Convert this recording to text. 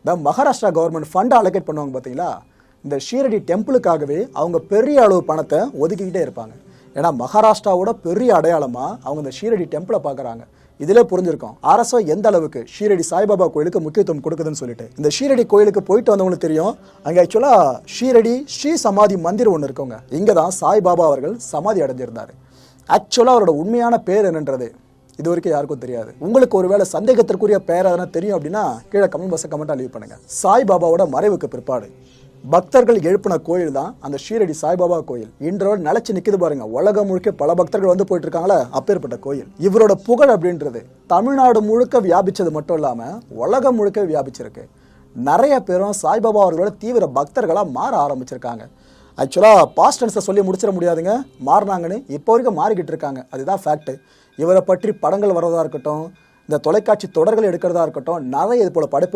இந்த Maharashtra government fund allocate பண்ணுவாங்க பார்த்தீங்களா, இந்த ஷீரடி டெம்பிளுக்காகவே அவங்க பெரிய அளவு பணத்தை ஒதுக்கிக்கிட்டே இருப்பாங்க. ஏன்னா மகாராஷ்டிராவோட பெரிய அடையாளமாக அவங்க இந்த ஷீரடி டெம்பிளை பார்க்குறாங்க. இதில் புரிஞ்சிருக்கும் அரசோ எந்த அளவுக்கு ஷீரடி சாய்பாபா கோயிலுக்கு முக்கியத்துவம் கொடுக்குதுன்னு சொல்லிட்டு. இந்த ஷீரடி கோயிலுக்கு போயிட்டு வந்தவங்களுக்கு தெரியும், அங்கே ஆக்சுவலாக ஷீரடி ஸ்ரீ சமாதி மந்திர் ஒன்று இருக்குங்க. இங்கே தான் சாய்பாபா அவர்கள் சமாதி அடைஞ்சிருந்தார். ஆக்சுவலாக அவரோட உண்மையான பேர் என்னன்றது இது வரைக்கும் யாருக்கும் தெரியாது. உங்களுக்கு ஒருவேளை சந்தேகத்திற்குரிய பேர் எதனா தெரியும் அப்படின்னா கீழே கமெண்ட் பாக்ஸை கமெண்ட்டாக லீவ் பண்ணுங்க. சாய்பாபாவோட மறைவுக்கு பிற்பாடு பக்தர்கள் எழுப்பின கோயில் தான் அந்த ஷீரடி சாய்பாபா கோயில். இன்றோடு நிலைச்சு நிற்குது பாருங்க. உலகம் முழுக்க பல பக்தர்கள் வந்து போயிட்டு இருக்காங்களே, அப்பேற்பட்ட கோயில். இவரோட புகழ் அப்படின்றது தமிழ்நாடு முழுக்க வியாபிச்சது மட்டும் இல்லாமல் உலகம் முழுக்க வியாபிச்சிருக்கு. நிறைய பேரும் சாய்பாபா அவர்களோட தீவிர பக்தர்களாக மாற ஆரம்பிச்சிருக்காங்க. ஆக்சுவலாக பாஸ்ட் டென்ஸை சொல்லி முடிச்சிட முடியாதுங்க, மாறினாங்கன்னு இப்போ வரைக்கும் மாறிக்கிட்டு இருக்காங்க. அதுதான் ஃபேக்ட். இவரை பற்றி படங்கள் வர்றதா இருக்கட்டும், இந்த தொலைக்காட்சி தொடர்கள் எடுக்கிறதா இருக்கட்டும், நிறைய இது போல படைப்பு